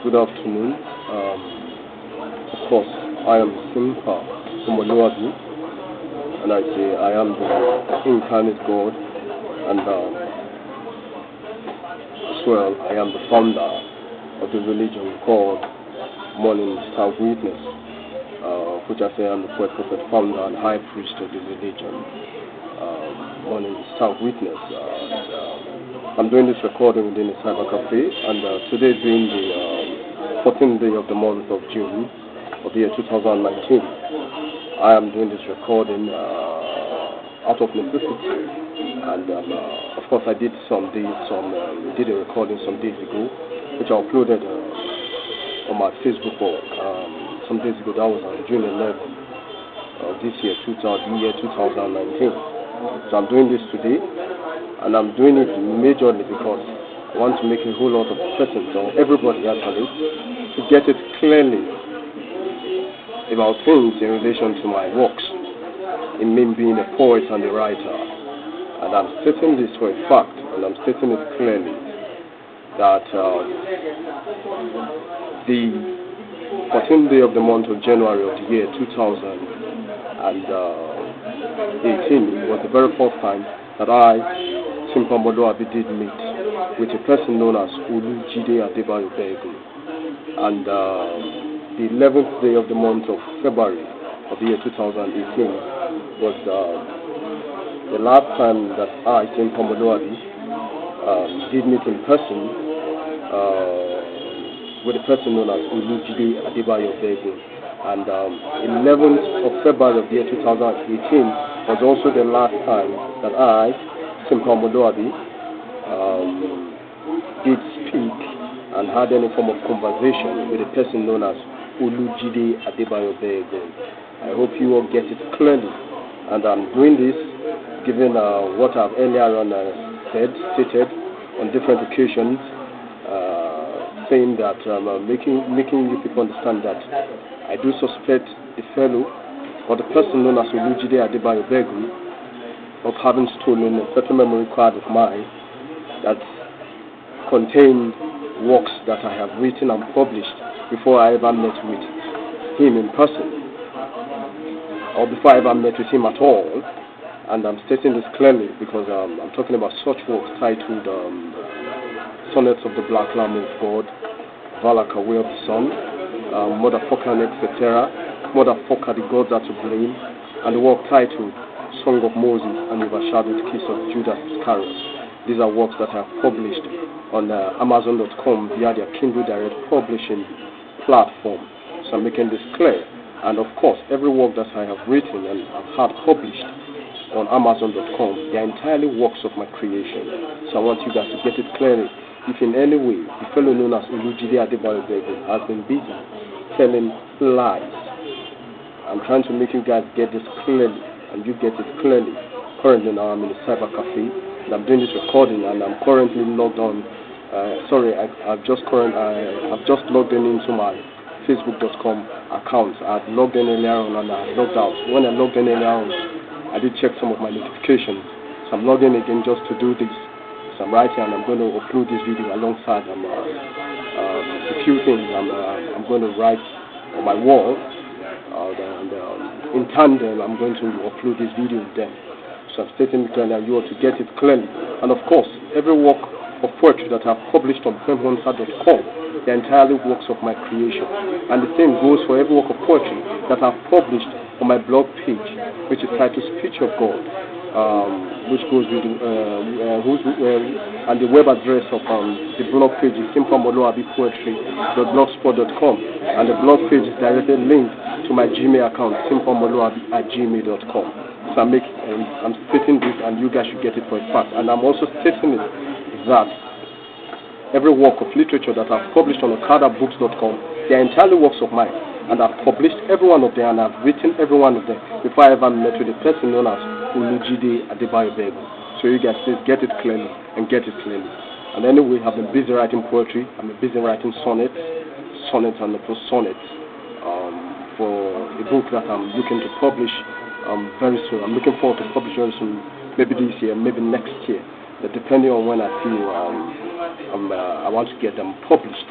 Good afternoon. Of course, I am Simpa Omoluabi, and I say I am the incarnate God, and as well I am the founder of the religion called Morning Star Witness, which I say I am the poet, prophet, founder, and high priest of the religion, Morning Star Witness. I'm doing this recording within a cyber cafe, and today being the 14th day of the month of June of the year 2019, I am doing this recording out of necessity, and of course I did did a recording some days ago, which I uploaded on my Facebook wall some days ago. That was on June 11th of this year, 2019. So I'm doing this today, and I'm doing it majorly because I want to make a whole lot of persons, or everybody actually, to get it clearly about things in relation to my works, in me being a poet and a writer. And I'm stating this for a fact, and I'm stating it clearly, that the 14th day of the month of January of the year 2018 was the very first time that I, Simpa Omoluabi, did meet with a person known as Olujide Adebayo Begu. And the 11th day of the month of February of the year 2018 was the last time that I, Simpa Omoluabi, did meet in person with a person known as Olujide Adebayo Begu. And 11th of February of the year 2018 was also the last time that I, Simpa Omoluabi, did speak and had any form of conversation with a person known as Olujide Adebayo Begu. I hope you all get it clearly, and I'm doing this given what I've earlier on stated on different occasions, saying that making you people understand that I do suspect the fellow or the person known as Olujide Adebayo Begu of having stolen a certain memory card of mine that contained works that I have written and published before I ever met with him in person, or before I ever met with him at all. And I'm stating this clearly because I'm talking about such works titled Sonnets of the Black Lamb of God, Valaka, Way of the Sun, Motherfucker and etc., Motherfucker, the Gods Are to Blame, and the work titled Song of Moses and Overshadowed Kiss of Judas Iscariot. These are works that I have published on Amazon.com via their Kindle Direct publishing platform. So I'm making this clear. And of course, every work that I have written and I've had published on Amazon.com, they are entirely works of my creation. So I want you guys to get it clearly. If in any way the fellow known as Olujide Adebayo Begu has been busy telling lies, I'm trying to make you guys get this clearly, and you get it clearly. Currently now I'm in a cyber cafe, and I'm doing this recording, and I'm currently logged on. I've just logged into my Facebook.com account. I had logged in earlier on and I logged out. When I logged in earlier on, I did check some of my notifications. So I'm logging again just to do this. So I'm writing, and I'm going to upload this video alongside a few things I'm going to write on my wall. And in tandem, I'm going to upload this video with them. So I'm stating it clearly, and you ought to get it clearly. And of course, every work of poetry that I've published on PemHunter.com, they're entirely works of my creation. And the same goes for every work of poetry that I've published on my blog page, which is titled Speech of God, which goes with and the web address of the blog page is simpaomoluabipoetry.blogspot.com, and the blog page is directly linked to my Gmail account, simpaomoluabi@gmail.com. So I'm stating this, and you guys should get it for a fact. And I'm also stating it that every work of literature that I've published on okadabooks.com, they are entirely works of mine, and I've published every one of them, and I've written every one of them before I ever met with a person known as Olujide Adebayo Begu. So you guys please get it clearly and get it clearly. And anyway, I've been busy writing poetry. I've been busy writing sonnets and post-sonnets for a book that I'm looking to publish very soon. I'm looking forward to publishing very soon, maybe this year, maybe next year, but depending on when I feel I want to get them published.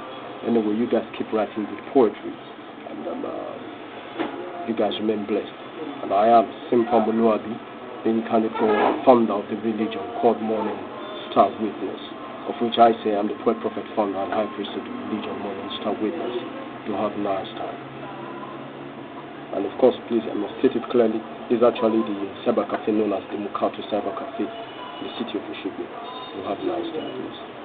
Anyway, you guys keep writing good poetry, and you guys remain blessed. And I am Simpa Omoluabi, the incarnate founder of the religion called Morning Star Witness, of which I say I'm the poet, prophet, founder, and high priest of the religion Morning Star Witness. You have a nice time. And of course, please, I must state it clearly, this is actually the cyber cafe known as the Mukato Cyber Cafe in the city of Oshogbo. You have a nice time, please.